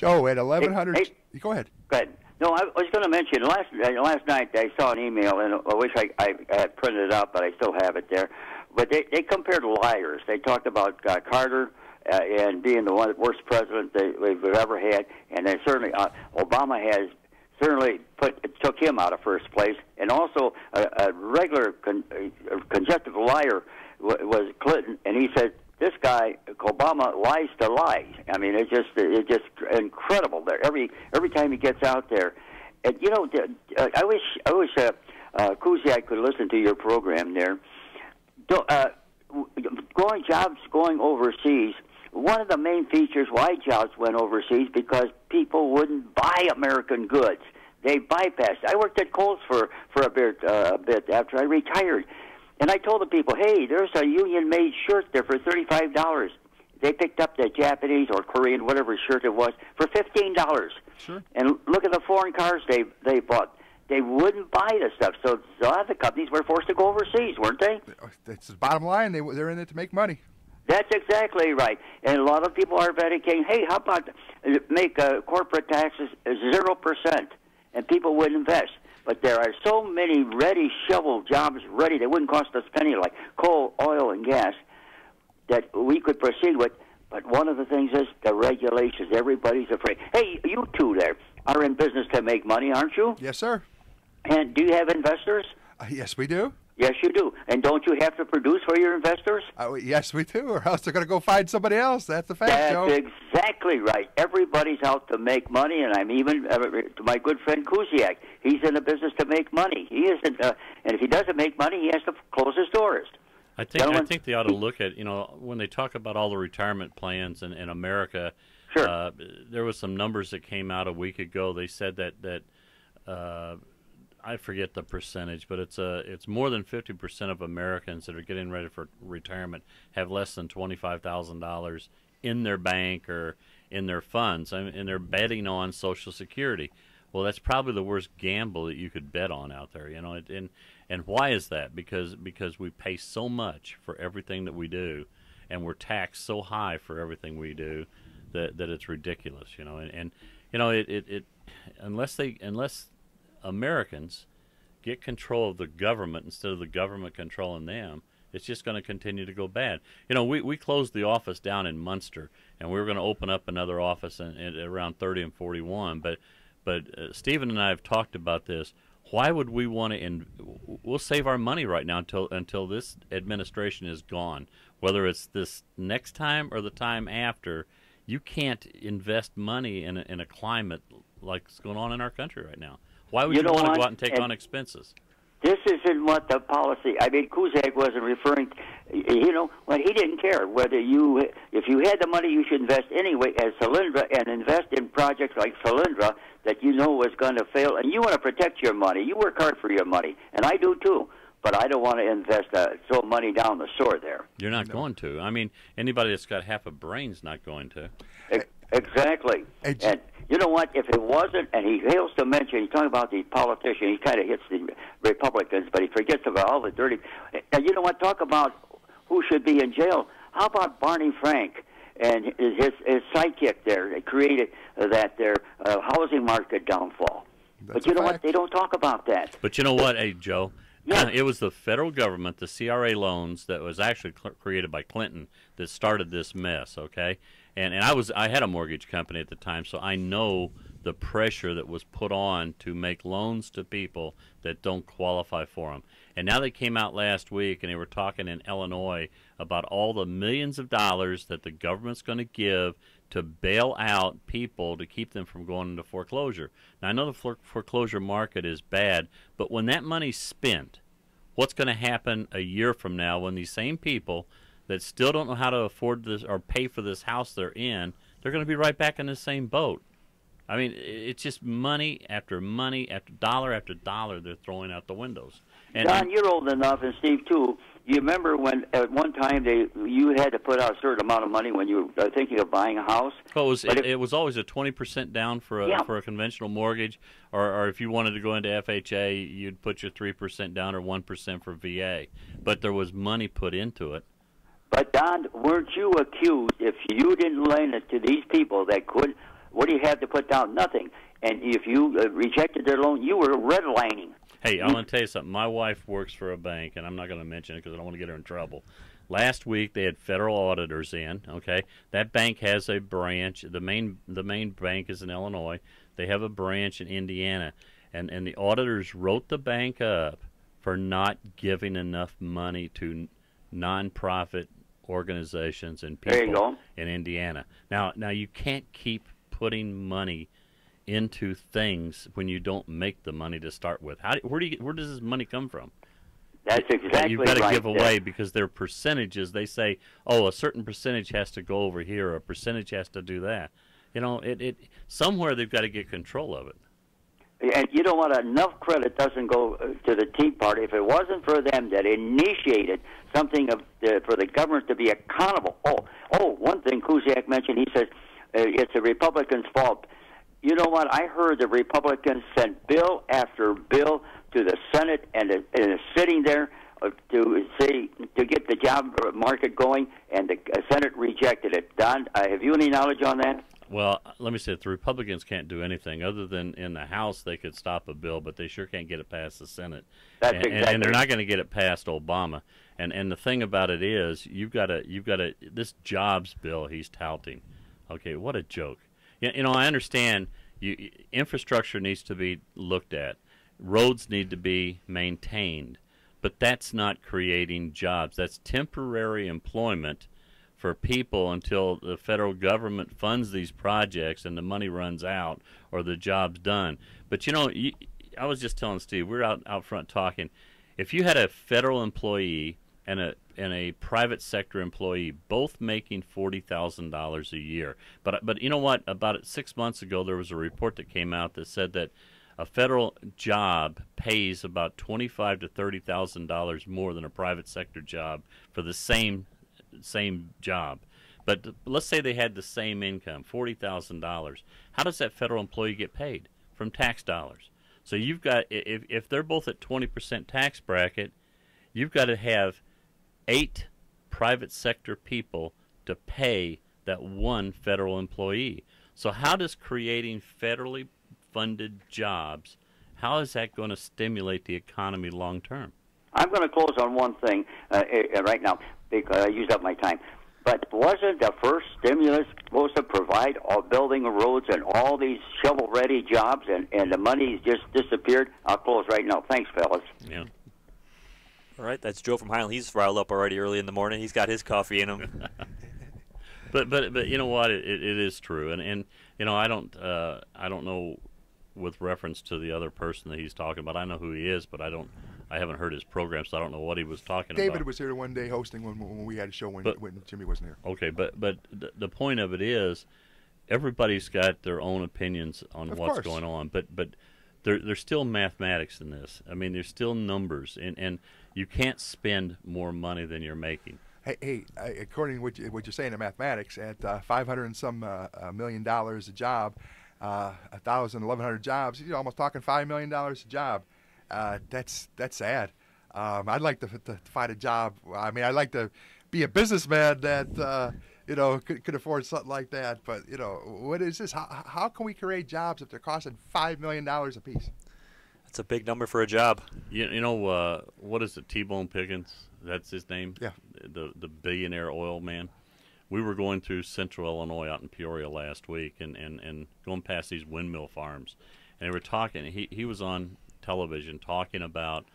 Joe, at 1100. Hey, go ahead. Go ahead. No, I was going to mention last night I saw an email, and I wish I had printed it out, but I still have it there. But they compared liars. They talked about Carter and being the worst president we've ever had, and then certainly Obama has certainly took him out of first place, and also a regular congestive liar was Clinton, and he said this guy Obama lies to lies. I mean, it's just incredible. There every time he gets out there, and you know, I wish Kuziak could listen to your program there. Jobs going overseas. One of the main features why jobs went overseas because people wouldn't buy American goods. They bypassed. I worked at Kohl's for a bit after I retired, and I told the people, "Hey, there's a union-made shirt there for $35." They picked up the Japanese or Korean, whatever shirt it was, for $15. Sure. And look at the foreign cars they bought. They wouldn't buy the stuff, so a lot of the companies were forced to go overseas, weren't they? That's the bottom line. They're in it to make money. That's exactly right. And a lot of people are advocating, hey, how about make corporate taxes 0%, and people would invest. But there are so many ready, shovel jobs ready that wouldn't cost us a penny, like coal, oil, and gas, that we could proceed with. But one of the things is the regulations. Everybody's afraid. Hey, you two there are in business to make money, aren't you? Yes, sir. And do you have investors? Yes, we do. Yes, you do. And don't you have to produce for your investors? Yes, we do, or else they're going to go find somebody else. That's the fact, Joe. That's exactly right. Everybody's out to make money, and I'm even to my good friend Kuziak. He's in the business to make money. He isn't, and if he doesn't make money, he has to close his doors. I think they ought to look at, when they talk about all the retirement plans in America. Sure. There was some numbers that came out a week ago. They said that I forget the percentage, but it's more than 50% of Americans that are getting ready for retirement have less than $25,000 in their bank or in their funds, and they're betting on Social Security. Well, that's probably the worst gamble that you could bet on out there, And why is that? Because we pay so much for everything that we do, and we're taxed so high for everything we do that it's ridiculous, unless Americans get control of the government instead of the government controlling them, it's just going to continue to go bad. We closed the office down in Munster, and we were going to open up another office in around 30 and 41. But Stephen and I have talked about this. Why would we want to? We'll save our money right now until this administration is gone. Whether it's this next time or the time after, you can't invest money in a climate like what's going on in our country right now. Why would you want to go out and take on expenses? This isn't what the policy. I mean, Kuziak wasn't referring. When he didn't care whether if you had the money, you should invest anyway as Solyndra and invest in projects like Solyndra that was going to fail. And you want to protect your money. You work hard for your money, and I do too. But I don't want to invest throw money down the sewer there. You're not going to. I mean, anybody that's got half a brain's not going to. Exactly. And you know what? If it wasn't, and he fails to mention, he's talking about the politician, he kind of hits the Republicans, but he forgets about all the dirty. And you know what? Talk about who should be in jail. How about Barney Frank and his sidekick there? They created that their housing market downfall. But you know what? They don't talk about that. But you know what, hey, Joe? Yeah. It was the federal government, the CRA loans that was actually created by Clinton that started this mess, okay? And I had a mortgage company at the time, so I know the pressure that was put on to make loans to people that don't qualify for them. And now they came out last week and they were talking in Illinois about all the millions of dollars that the government's going to give to bail out people to keep them from going into foreclosure. Now, I know the foreclosure market is bad, but when that money's spent, what's going to happen a year from now when these same people that still don't know how to afford this or pay for this house they're in, they're going to be right back in the same boat. I mean, it's just money after dollar they're throwing out the windows. And Don, you're old enough, and Steve too. You remember when at one time you had to put out a certain amount of money when you were thinking of buying a house? Oh, it was always a 20% down for a conventional mortgage, or if you wanted to go into FHA, you'd put your 3% down or 1% for VA. But there was money put into it. But Don, weren't you accused if you didn't lend it to these people that could What do you have to put down? Nothing. And if you rejected their loan, you were redlining. Hey, I'm going to tell you something. My wife works for a bank, and I'm not going to mention it because I don't want to get her in trouble. Last week they had federal auditors in. Okay, that bank has a branch. The main bank is in Illinois. They have a branch in Indiana, and the auditors wrote the bank up for not giving enough money to nonprofit organizations and people in Indiana. Now you can't keep putting money into things when you don't make the money to start with. Where does this money come from? That's exactly You've got to right give away because they're percentages. They say, oh, a certain percentage has to go over here, or a percentage has to do that. You know, somewhere they've got to get control of it. And you know what? Enough credit doesn't go to the Tea Party. If it wasn't for them that initiated something for the government to be accountable. One thing Kuziak mentioned, he says it's the Republicans' fault. You know what? I heard the Republicans sent bill after bill to the Senate, and it's sitting there to get the job market going, and the Senate rejected it. Don, have you any knowledge on that? Well, let me say the Republicans can't do anything other than in the House they could stop a bill, but they sure can't get it past the Senate. That's exactly. And they're not going to get it past Obama. And the thing about it is, you've got this jobs bill he's touting. Okay, what a joke. You know, I understand infrastructure needs to be looked at. Roads need to be maintained, but that's not creating jobs. That's temporary employment for people until the federal government funds these projects and the money runs out or the job's done. But, you know, I was just telling Steve, we're out front talking. If you had a federal employee and a private sector employee both making $40,000 a year, but you know what? About 6 months ago, there was a report that came out that said that a federal job pays about $25,000 to $30,000 more than a private sector job for the same job. But let's say they had the same income, $40,000. How does that federal employee get paid? From tax dollars. So you've got, if they're both at 20% tax bracket, you've got to have 8 private sector people to pay that one federal employee. So how does creating federally funded jobs, how is that going to stimulate the economy long term? I'm going to close on one thing right now because I used up my time. But wasn't the first stimulus supposed to provide building roads and all these shovel-ready jobs, and the money's just disappeared? I'll close right now. Thanks, fellas. Yeah. All right, that's Joe from Highland. He's riled up already early in the morning. He's got his coffee in him. but you know what? It is true, and you know I don't know with reference to the other person that he's talking about. I know who he is, but I haven't heard his program, so I don't know what he was talking about. David was here one day hosting when we had a show when Jimmy wasn't here. Okay, but the point of it is, everybody's got their own opinions on what's going on, but there's still mathematics in this. I mean, there's still numbers, and you can't spend more money than you're making. Hey, according to what you're saying in mathematics, at $500 and some million a job, 1,000, 1,100 jobs, you're almost talking $5 million a job. That's sad. I'd like to find a job. I mean, I'd like to be a businessman that could afford something like that. But what is this? How can we create jobs if they're costing $5 million a piece? That's a big number for a job. You know what is it? T-Bone Pickens? That's his name. Yeah. The billionaire oil man. We were going through Central Illinois out in Peoria last week, and going past these windmill farms, and they were talking. He was on television talking about,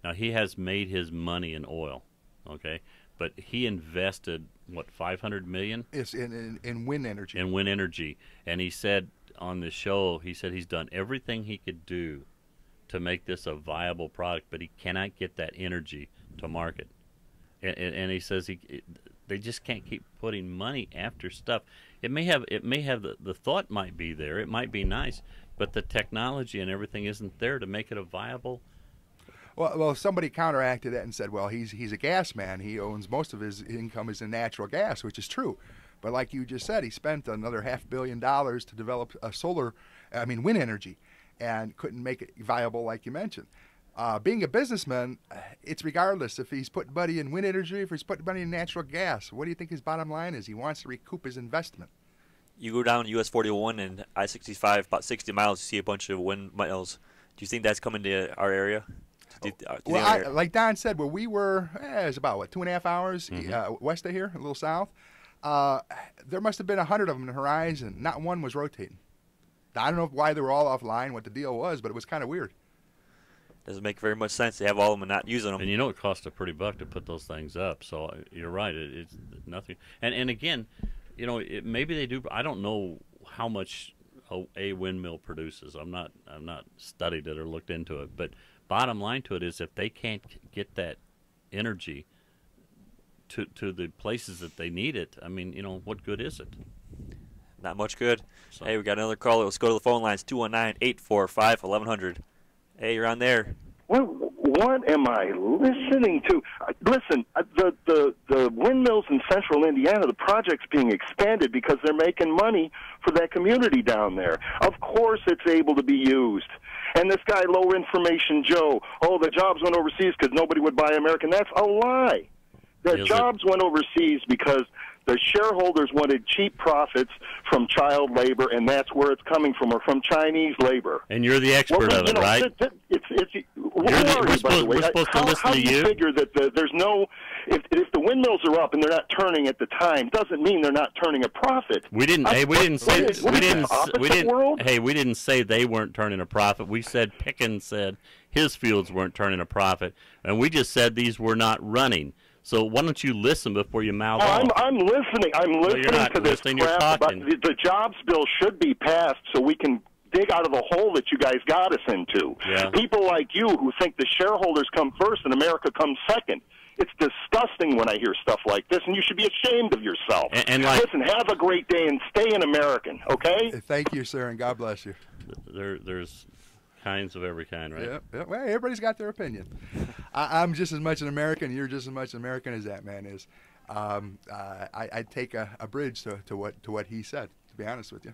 now he has made his money in oil, okay, but he invested what, $500 million? Yes, in wind energy. In wind energy, and he said on the show, he said he's done everything he could do to make this a viable product, but he cannot get that energy to market, and he says they just can't keep putting money after stuff. It may have the thought might be there, it might be nice, but the technology and everything isn't there to make it a viable. Well, somebody counteracted that and said, well, he's a gas man. He owns most of his income is in natural gas, which is true. But like you just said, he spent another $500 million to develop wind energy, and couldn't make it viable like you mentioned. Being a businessman, it's regardless if he's putting money in wind energy, if he's putting money in natural gas. What do you think his bottom line is? He wants to recoup his investment. You go down US 41 and I-65, about 60 miles, you see a bunch of windmills. Do you think that's coming to our area? Well, like Don said, where we were, it was about, what, 2.5 hours west of here, a little south. There must have been 100 of them in the horizon. Not one was rotating. I don't know why they were all offline, what the deal was, but it was kind of weird. Doesn't make very much sense to have all of them and not using them. And you know it costs a pretty buck to put those things up. So you're right. It's nothing. And again, you know, maybe they do. I don't know how much a windmill produces. I'm not studied it or looked into it. But bottom line to it is, if they can't get that energy to the places that they need it, I mean, you know, what good is it? Not much good. So. Hey, we got another caller. Let's go to the phone lines. 219-845-1100. Hey, you're on there. What am I listening to? Listen, the windmills in central Indiana, the project's being expanded because they're making money for that community down there. Of course it's able to be used. And this guy, Low Information Joe, the jobs went overseas because nobody would buy American. That's a lie. The jobs went overseas because the shareholders wanted cheap profits from child labor, and that's where it's coming from, or from Chinese labor. And you're the expert of it, right? We're supposed to listen how to do you figure that there's no, if the windmills are up and they're not turning at the time, doesn't mean they're not turning a profit. We didn't say they weren't turning a profit. We said Pickens said his fields weren't turning a profit, and we just said these were not running. So why don't you listen before you mouth off? I'm listening. I'm listening to this crap. The jobs bill should be passed so we can dig out of the hole that you guys got us into. Yeah. People like you who think the shareholders come first and America comes second. It's disgusting when I hear stuff like this, and you should be ashamed of yourself. Listen, have a great day and stay an American, okay? Thank you, sir, and God bless you. There's kinds of every kind, right? Yeah. Well, everybody's got their opinion. I'm just as much an American. You're just as much an American as that man is. I take a bridge to what he said, to be honest with you.